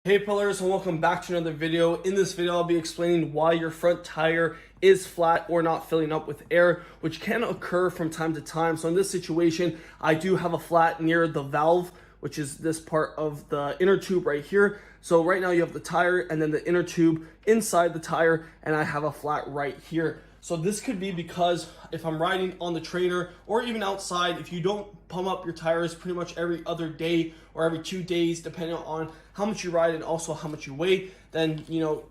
Hey pullers, and welcome back to another video. In this video, I'll be explaining why your front tire is flat or not filling up with air, which can occur from time to time. So in this situation, I do have a flat near the valve, which is this part of the inner tube right here. So right now you have the tire and then the inner tube inside the tire, and I have a flat right here. So this could be because if I'm riding on the trainer or even outside, if you don't pump up your tires pretty much every other day or every 2 days, depending on how much you ride and also how much you weigh, then,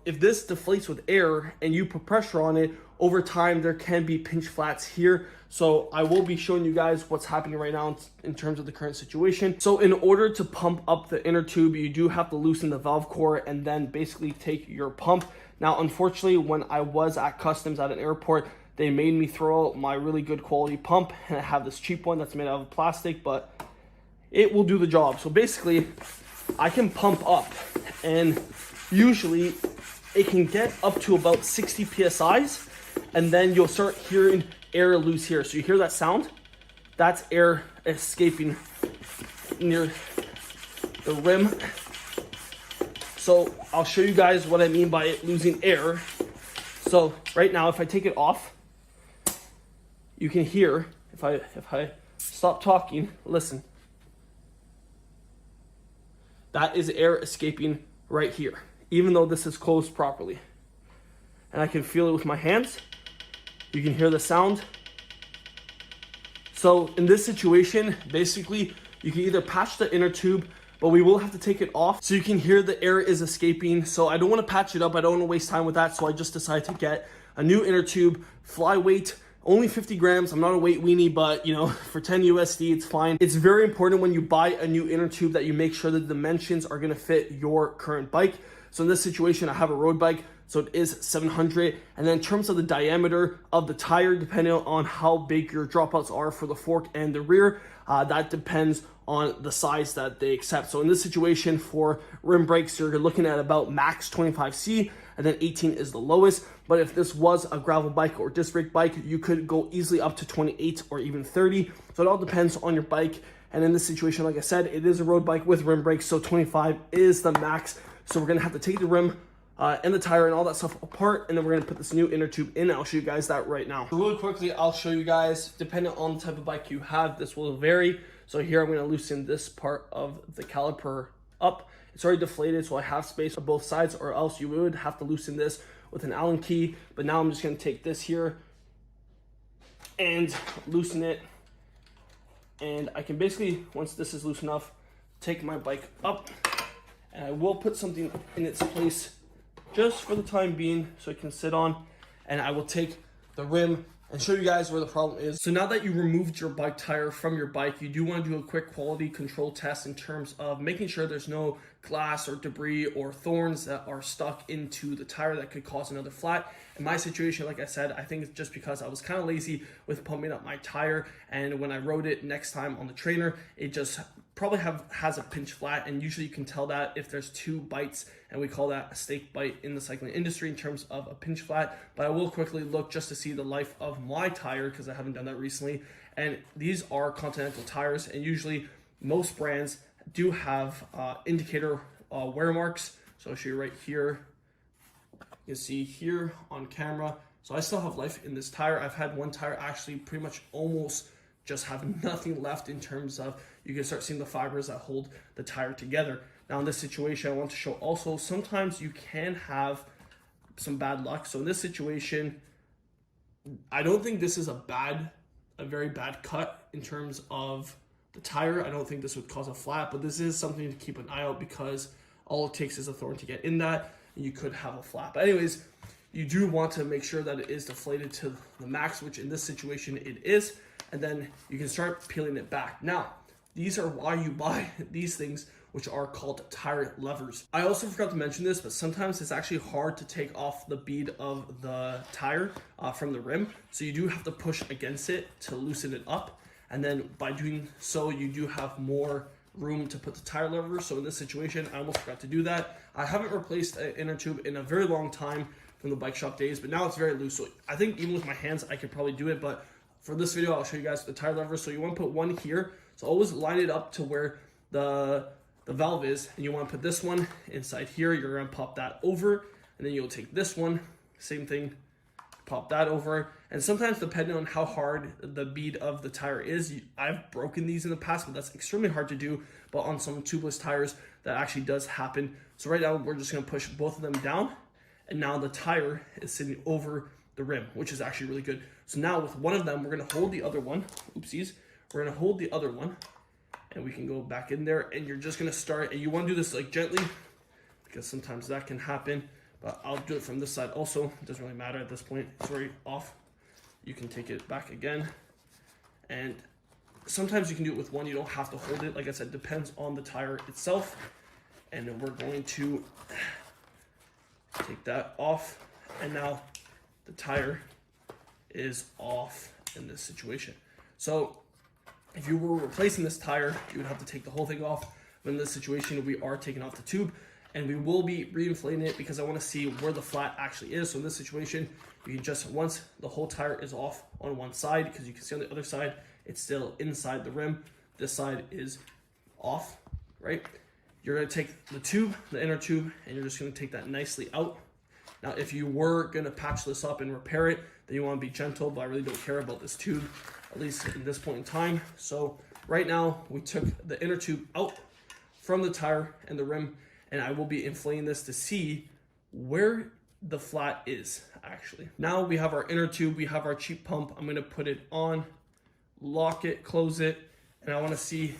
if this deflates with air and you put pressure on it, over time, there can be pinch flats here. So I will be showing you guys what's happening right now in terms of the current situation. So in order to pump up the inner tube, you do have to loosen the valve core and then basically take your pump. Now, unfortunately, when I was at customs at an airport, they made me throw out my really good quality pump, and I have this cheap one that's made out of plastic, but it will do the job. So basically, I can pump up, and usually it can get up to about 60 psi's, and then you'll start hearing air loose here. So you hear that sound? That's air escaping near the rim. So I'll show you guys what I mean by it losing air. So right now, if I take it off, you can hear, if I stop talking, listen. That is air escaping right here, even though this is closed properly. And I can feel it with my hands. You can hear the sound. So in this situation, basically, you can either patch the inner tube, but we will have to take it off so you can hear the air is escaping. So I don't want to patch it up. I don't want to waste time with that. So I just decided to get a new inner tube, flyweight, only 50 grams. I'm not a weight weenie, but for 10 USD, it's fine. It's very important when you buy a new inner tube that you make sure the dimensions are going to fit your current bike. So in this situation, I have a road bike, so it is 700. And then in terms of the diameter of the tire, depending on how big your dropouts are for the fork and the rear, that depends on the size that they accept. So in this situation, for rim brakes, you're looking at about max 25C, and then 18 is the lowest. But if this was a gravel bike or disc brake bike, you could go easily up to 28 or even 30. So it all depends on your bike. And in this situation, like I said, it is a road bike with rim brakes, so 25 is the max. So we're gonna have to take the rim and the tire and all that stuff apart, and then we're gonna put this new inner tube in. I'll show you guys that right now. So really quickly, I'll show you guys, depending on the type of bike you have, this will vary. So here I'm gonna loosen this part of the caliper up. It's already deflated, so I have space on both sides, or else you would have to loosen this with an Allen key. But now I'm just gonna take this here and loosen it. And I can basically, once this is loose enough, take my bike up, and I will put something in its place just for the time being so it can sit on, and I will take the rim and show you guys where the problem is. So now that you removed your bike tire from your bike, you do want to do a quick quality control test in terms of making sure there's no glass or debris or thorns that are stuck into the tire that could cause another flat. In my situation, like I said, I think it's just because I was kind of lazy with pumping up my tire, and when I rode it next time on the trainer, it just probably has a pinch flat, and usually you can tell that if there's two bites, and we call that a steak bite in the cycling industry in terms of a pinch flat. But I will quickly look just to see the life of my tire, because I haven't done that recently, and these are Continental tires, and usually most brands do have indicator wear marks. So I'll show you right here. You can see here on camera. So I still have life in this tire. I've had one tire actually pretty much almost just have nothing left in terms of, you can start seeing the fibers that hold the tire together. Now in this situation, I want to show also, sometimes you can have some bad luck. So in this situation, I don't think this is a very bad cut in terms of the tire. I don't think this would cause a flat, but this is something to keep an eye out, because all it takes is a thorn to get in that, and you could have a flat. But anyways, you do want to make sure that it is deflated to the max, which in this situation it is, and then you can start peeling it back. Now, these are why you buy these things, which are called tire levers. I also forgot to mention this, but sometimes it's actually hard to take off the bead of the tire from the rim. So you do have to push against it to loosen it up. And then by doing so, you do have more room to put the tire lever. So in this situation, I almost forgot to do that. I haven't replaced an inner tube in a very long time from the bike shop days, but now it's very loose. So I think even with my hands, I could probably do it. But for this video, I'll show you guys the tire lever. So you want to put one here. So always line it up to where the the valve is, and you want to put this one inside here. You're going to pop that over, and then you'll take this one, same thing, pop that over. And sometimes depending on how hard the bead of the tire is, I've broken these in the past, but that's extremely hard to do. But on some tubeless tires, that actually does happen. So right now we're just going to push both of them down, and now the tire is sitting over the rim, which is actually really good. So now with one of them, we're going to hold the other one. Oopsies. We're going to hold the other one, and we can go back in there, and you're just going to start, and you want to do this like gently, because sometimes that can happen. But I'll do it from this side also. It doesn't really matter at this point. It's already off. You can take it back again. And sometimes you can do it with one. You don't have to hold it. Like I said, depends on the tire itself. And then we're going to take that off. And now the tire is off in this situation. So if you were replacing this tire, you would have to take the whole thing off. But in this situation, we are taking off the tube. And we will be re-inflating it because I want to see where the flat actually is. So in this situation, you can just, once the whole tire is off on one side, because you can see on the other side, it's still inside the rim. This side is off, right? You're going to take the tube, the inner tube, and you're just going to take that nicely out. Now, if you were going to patch this up and repair it, then you want to be gentle, but I really don't care about this tube, at least in this point in time. So right now, we took the inner tube out from the tire and the rim, and I will be inflating this to see where the flat is actually. Now we have our inner tube, we have our cheap pump. I'm gonna put it on, lock it, close it, and I wanna see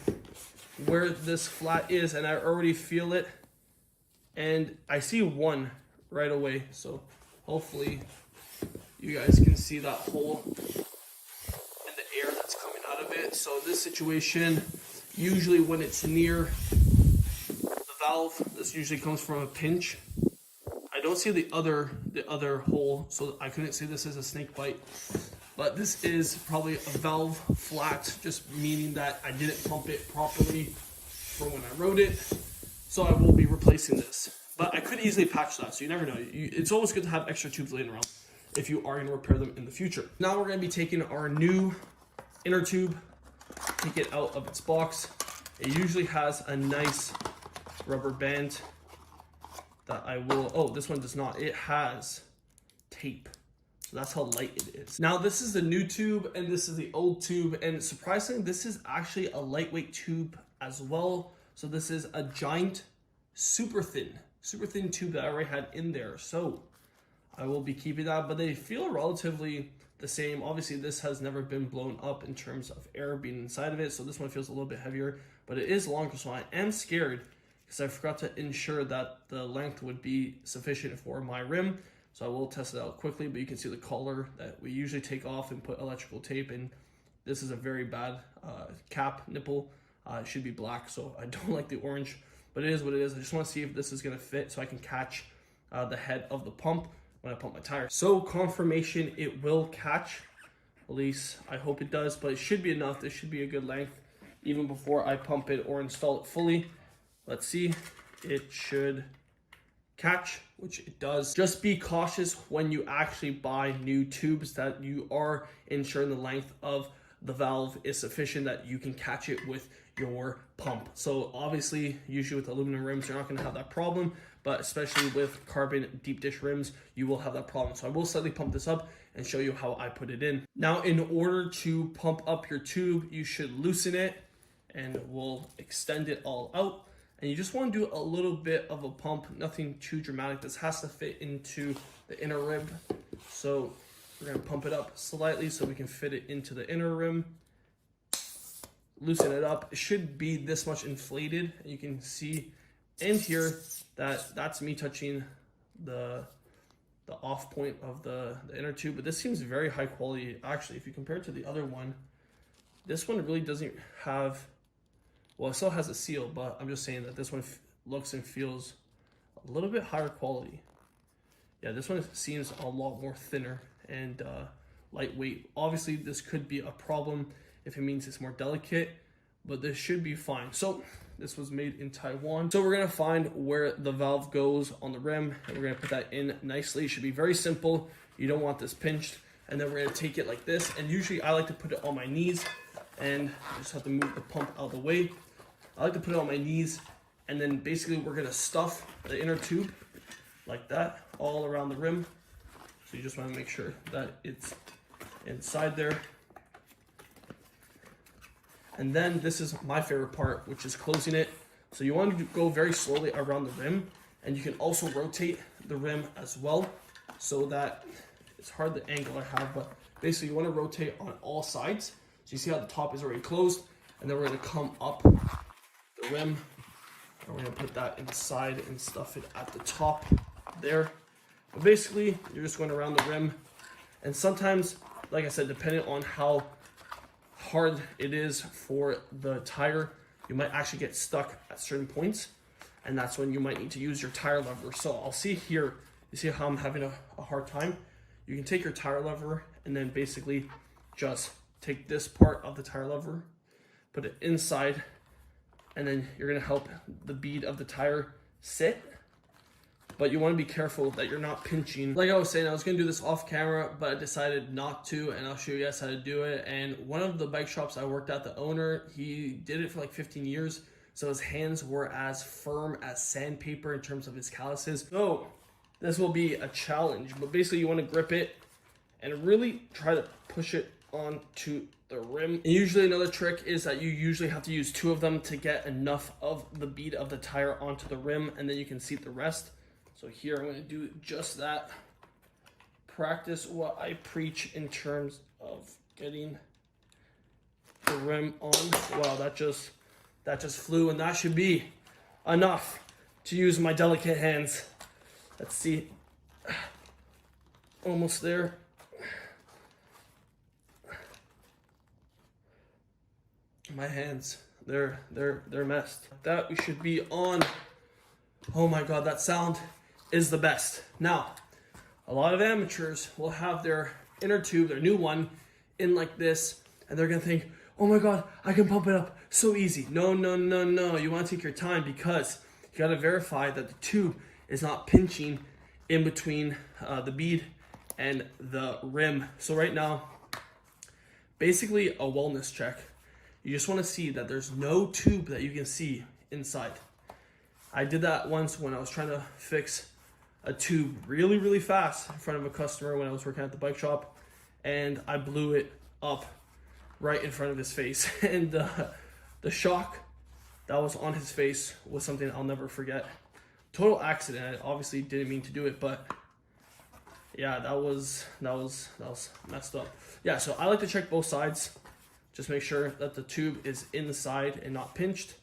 where this flat is, and I already feel it. And I see one right away, so hopefully you guys can see that hole and the air that's coming out of it. So in this situation, usually when it's near valve, this usually comes from a pinch. I don't see the other hole, so I couldn't say this is a snake bite, but this is probably a valve flat, just meaning that I didn't pump it properly from when I wrote it. So I will be replacing this, but I could easily patch that, so you never know. It's always good to have extra tubes laying around if you are going to repair them in the future. Now we're going to be taking our new inner tube, take it out of its box. It usually has a nice rubber band that I will, oh, this one does not. It has tape. So that's how light it is. Now this is the new tube and this is the old tube, and surprisingly, this is actually a lightweight tube as well. So this is a giant, super thin tube that I already had in there. So I will be keeping that, but they feel relatively the same. Obviously this has never been blown up in terms of air being inside of it. So this one feels a little bit heavier, but it is longer. So I am scared because I forgot to ensure that the length would be sufficient for my rim. So I will test it out quickly, but you can see the collar that we usually take off and put electrical tape in. This is a very bad cap nipple. It should be black, so I don't like the orange, but it is what it is. I just want to see if this is going to fit so I can catch the head of the pump when I pump my tire. So confirmation, it will catch. At least I hope it does, but it should be enough. This should be a good length even before I pump it or install it fully. Let's see, it should catch, which it does. Just be cautious when you actually buy new tubes that you are ensuring the length of the valve is sufficient that you can catch it with your pump. So obviously, usually with aluminum rims, you're not gonna have that problem, but especially with carbon deep dish rims, you will have that problem. So I will slightly pump this up and show you how I put it in. Now, in order to pump up your tube, you should loosen it and we'll extend it all out. And you just want to do a little bit of a pump, nothing too dramatic. This has to fit into the inner rib. So we're going to pump it up slightly so we can fit it into the inner rim. Loosen it up. It should be this much inflated. You can see in here that that's me touching the off point of the inner tube. But this seems very high quality. Actually, if you compare it to the other one, this one really doesn't have... Well, it still has a seal, but I'm just saying that this one looks and feels a little bit higher quality. Yeah, this one seems a lot more thinner and lightweight. Obviously, this could be a problem if it means it's more delicate, but this should be fine. So this was made in Taiwan. So we're gonna find where the valve goes on the rim, and we're gonna put that in nicely. It should be very simple. You don't want this pinched. And then we're gonna take it like this. And usually I like to put it on my knees, and I just have to move the pump out of the way. I like to put it on my knees And then basically we're gonna stuff the inner tube like that all around the rim. So you just want to make sure that it's inside there. And then this is my favorite part, which is closing it. So you want to go very slowly around the rim, and you can also rotate the rim as well, so that it's hard the angle I have, but basically you want to rotate on all sides. So you see how the top is already closed, and then we're going to come up the rim, and we're going to put that inside and stuff it at the top there. But basically you're just going around the rim, and sometimes, like I said, depending on how hard it is for the tire, you might actually get stuck at certain points, and that's when you might need to use your tire lever. So I'll see here, you see how I'm having a hard time? You can take your tire lever and then basically just take this part of the tire lever, put it inside, and then you're gonna help the bead of the tire sit. But you want to be careful that you're not pinching. Like I was saying, I was going to do this off camera, but I decided not to, and I'll show you guys how to do it. And one of the bike shops I worked at, the owner, he did it for like 15 years. So his hands were as firm as sandpaper in terms of his calluses. So this will be a challenge, but basically you want to grip it and really try to push it onto the rim. And usually another trick is that you usually have to use 2 of them to get enough of the bead of the tire onto the rim, and then you can seat the rest. So here I'm going to do just that. Practice what I preach in terms of getting the rim on. Wow, that just flew, and that should be enough to use my delicate hands. Let's see. Almost there. My hands, they're messed. That we should be on. Oh my god, that sound is the best. Now, a lot of amateurs will have their inner tube, their new one, in like this, and they're gonna think, oh my god, I can pump it up so easy. No, no, no, no. You want to take your time, because you got to verify that the tube is not pinching in between the bead and the rim. So right now, basically a wellness check. You just want to see that there's no tube that you can see inside. I did that once when I was trying to fix a tube really fast in front of a customer when I was working at the bike shop, and I blew it up right in front of his face. And the shock that was on his face was something I'll never forget. Total accident. I obviously didn't mean to do it, but yeah, that was messed up. Yeah, so I like to check both sides. Just make sure that the tube is in the side and not pinched.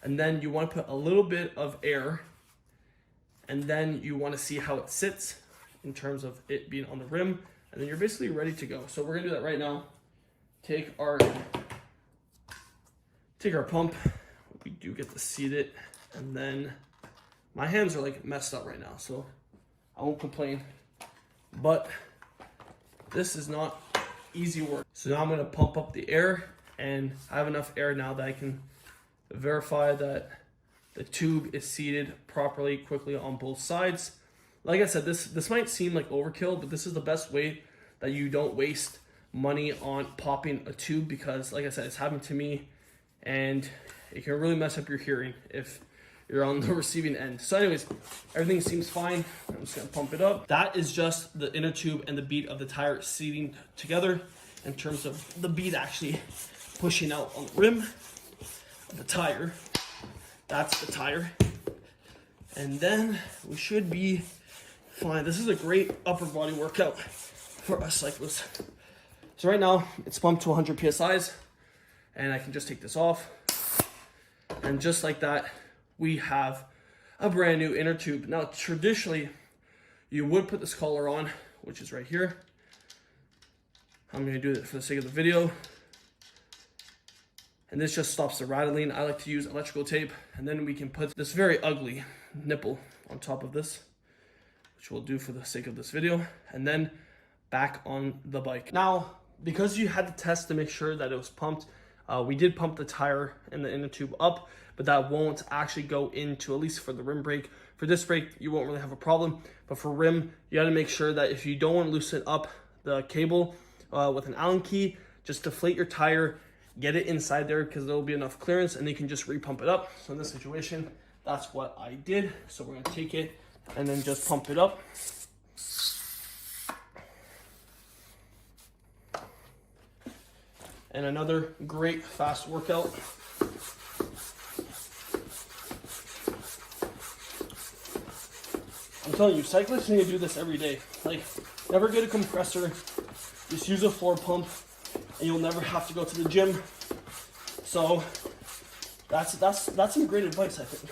And then you want to put a little bit of air, and then you want to see how it sits in terms of it being on the rim, and then you're basically ready to go. So we're gonna do that right now. Take our pump. We do get to seat it, and then my hands are like messed up right now, so I won't complain. But this is not easy work. So now I'm gonna pump up the air, and I have enough air now that I can verify that the tube is seated properly, quickly on both sides. Like I said, this might seem like overkill, but this is the best way that you don't waste money on popping a tube, because like I said, it's happened to me, and it can really mess up your hearing if you're on the receiving end. So anyways, everything seems fine. I'm just gonna pump it up. That is just the inner tube and the bead of the tire seating together in terms of the bead actually pushing out on the rim of the tire. That's the tire. And then we should be fine. This is a great upper body workout for us cyclists. So right now it's pumped to 100 PSIs, and I can just take this off. And just like that, we have a brand new inner tube. Now, traditionally, you would put this collar on, which is right here. I'm gonna do it for the sake of the video. And this just stops the rattling. I like to use electrical tape, and then we can put this very ugly nipple on top of this, which we'll do for the sake of this video, and then back on the bike. Now, because you had to test to make sure that it was pumped, we did pump the tire and the inner tube up, but that won't actually go into, at least for the rim brake. For this brake, you won't really have a problem, but for rim, you gotta make sure that if you don't want to loosen up the cable with an Allen key, just deflate your tire, get it inside there, because there will be enough clearance, and you can just repump it up. So in this situation, that's what I did. So we're gonna take it and then just pump it up. And another great fast workout. I'm telling you, cyclists need to do this every day. Like, never get a compressor, just use a floor pump, and you'll never have to go to the gym. So that's some great advice, I think.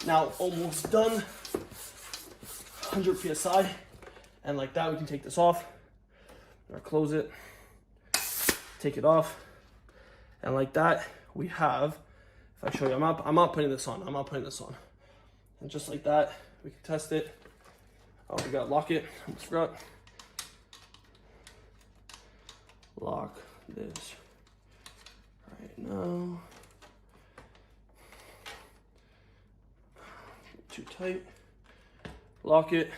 Now, almost done. 100 psi, and like that, we can take this off, or close it, take it off, and like that, we have. If I show you, I'm not putting this on. I'm not putting this on, and just like that, we can test it. Oh, we gotta lock it. I almost forgot. Lock this right now. Too tight. Lock it.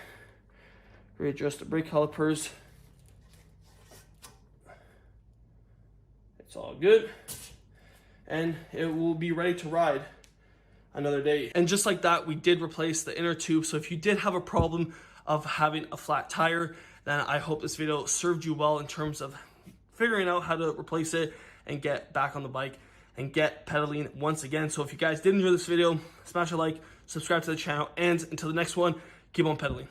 Readjust the brake calipers. It's all good. And it will be ready to ride another day. And just like that, we did replace the inner tube. So if you did have a problem of having a flat tire, then I hope this video served you well in terms of figuring out how to replace it and get back on the bike and get pedaling once again. So if you guys did enjoy this video, smash a like, subscribe to the channel, and until the next one, keep on pedaling.